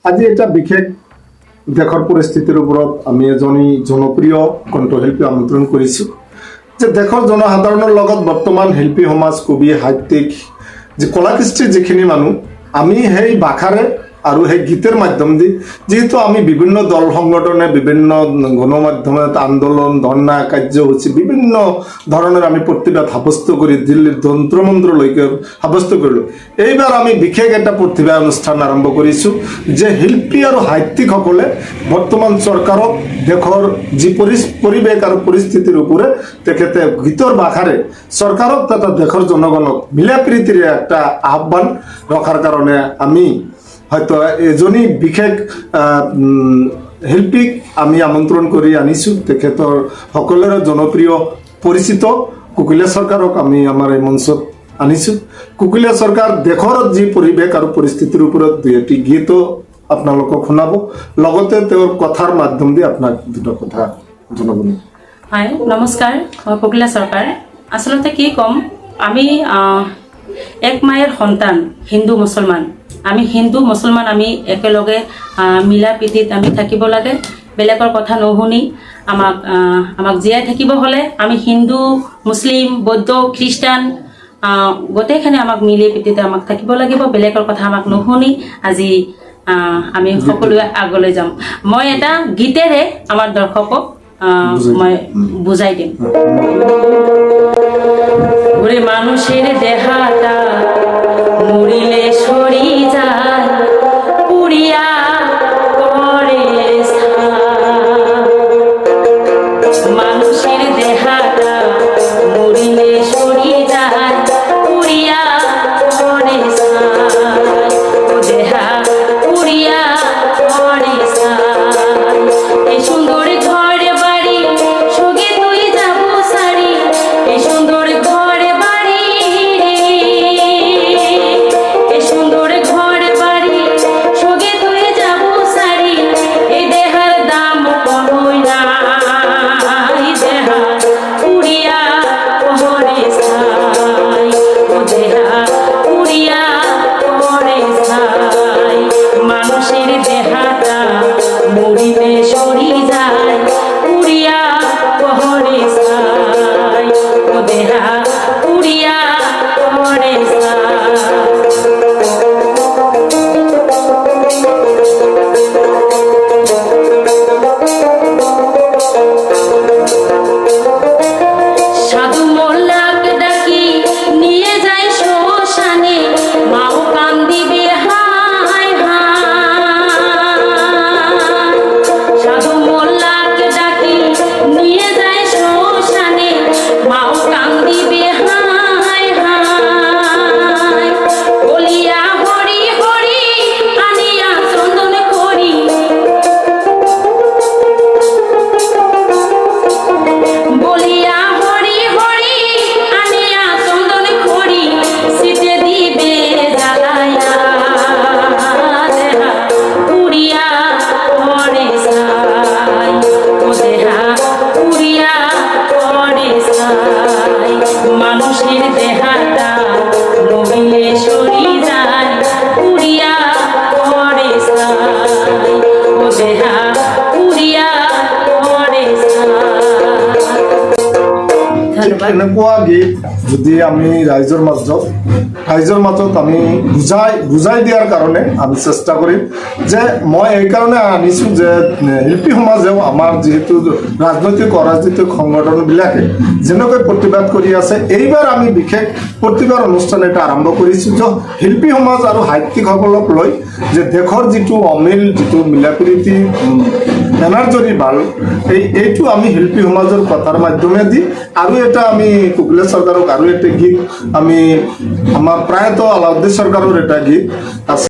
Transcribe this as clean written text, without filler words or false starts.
আজি এটা বিশেষ দেশৰ পৰিস্থিতিৰ ওপৰত আমি এজনী জনপ্ৰিয় কণ্ঠশিল্পী আমন্ত্ৰণ কৰিছোঁ যে দেশৰ জনসাধাৰণৰ লগত বৰ্তমান শিল্পী সমাজ কবি সাহিত্যিক যে কলাকৃষ্টিৰ যিখিনি মানুহ আমি সেই ভাষাৰে আৰু সেই গীতের মাধ্যম দি যেহেতু আমি বিভিন্ন দল সংগঠনে বিভিন্ন গণমাধ্যমত আন্দোলন ধর্ণা কার্যসূচী বিভিন্ন ধরনের আমি প্রতিবাদ সাব্যস্ত করি দিল্লির যন্ত্রমন্ত্রলৈকে সাব্যস্ত করলো। এইবার আমি বিশেষ একটা প্রতিভা অনুষ্ঠান আরম্ভ করেছো যে শিল্পী আর সাহিত্যিকসকলে বর্তমান সরকারক দেশৰ যি পরিবেশ আর পরিস্থিতির উপরে তেখেতে গীতর ভাষারে সরকারক তথা দেশৰ জনগণক মিলাপ্রীতির একটা আহ্বান রাখার কারণে আমি হয়তো এজনী বিশেষ শিল্পীক আমি আমন্ত্রণ করে আনিছো। তেখেতৰ সকলের জনপ্রিয় পরিচিত কুকিলা সরকারক আমি আমার এই মঞ্চত আনিছো। কুকিলা সরকার দেশৰ যি পরিবেশ আর পরিস্থিতির উপর দুই এটি গীতও আপোনালোকক শুনাব, লগতে তেওঁৰ কথার মাধ্যম দিয়ে আপনার দুটো কথা জনাব। হাই নমস্কাৰ, মই কুকিলা সরকার। আসলতে কি কম, আমি এক মায়ের সন্তান, হিন্দু মুসলমান। আমি হিন্দু মুসলমান আমি একেলগে মিলা প্ৰীতিত আমি থাকিব লাগে। বেলেগৰ কথা নুশুনি আমাক জীয়াই থাকিব হলে আমি হিন্দু মুসলিম বৌদ্ধ খ্ৰীষ্টান গোটেইখিনি আমাক মিলি প্ৰীতিতে আমাক থাকিব লাগিব। বেলেগৰ কথা আমাক নুশুনি আজি আমি সকলোৱে আগলৈ যাম। মই এটা গীতেৰে আমাৰ দৰ্শকক মই বুজাই দিম। ওরে মানুষের দেহাটা মরিলে সরি যায়, পুড়িয়া করে মানুষের দেহাটা মরিলে সরি যায়, পুড়িয়া করে ও দেহা পুড়িয়া করে এই সুন্দর ঘর বাড়ি সঙ্গে তুই যাবো সারি, এই সুন্দর ঘর বাড়ি এই সুন্দর ঘর বাড়ি সঙ্গে তুই যাবো সারি, এই দেহার দাম কহই না, এই দেহা পুড়িয়া করে ছাই, ও দেহা পুড়িয়া করে ছাই। মানুষের দেহাটা মরিলে সরি যায়, পুড়িয়া করে ছাই, ও দেহা পুড়িয়া করে ছাই। সাধু মোল্লাক ডাকি নিয়ে যায় শ্মশানে, মাও কান্দিবে হায় হায়। সাধু মোল্লাক ডাকি নিয়ে যায় শ্মশানে, মাও কান্দিবে হায় হায়। বলিয়া হরি হরি আনিয়া চন্দন করি, বলিয়া হরি হরি আনিয়া চন্দন খড়ি, শীতে দিবে জ্বালাইয়া, দেহা পুড়িয়া করে ছাই, ও দেহা পুড়িয়া করে ছাই। মানুষের দেহাটা মরিলে সরি যায়, পুড়িয়া করে ছাই, ও দেহা পুড়িয়া করে ছাই। ধন্যবাদ। এনেকুৱা গীত যদি আমি ৰাইজৰ মাজত আমি বুজাই দিয়াৰ কাৰণে আমি চেষ্টা কৰিম। যে মই এইকাৰণে আনিছোঁ যে শিল্পী সমাজেও আমাৰ যিহেতু ৰাজনৈতিক অৰাজনৈতিক সংগঠনবিলাকে যেনেকৈ প্ৰতিবাদ কৰি আছে, এইবাৰ আমি বিশেষ প্ৰতিবাদ অনুষ্ঠান এটা আৰম্ভ কৰিছোঁ যে শিল্পী সমাজ আৰু সাহিত্যিকসকলক লৈ যে দেশৰ যিটো অমিল যিটো মিলাপ্ৰীতি এনাৰ্জৰী ভাল এইটো আমি শিল্পী সমাজৰ কথাৰ মাধ্যমে দি আৰু এটা আমি কুকিলা সরকারক আৰু এটা গীত আমি আমার প্রায়ত আলাউদ্দিন সরকারের এটা গীত আছে।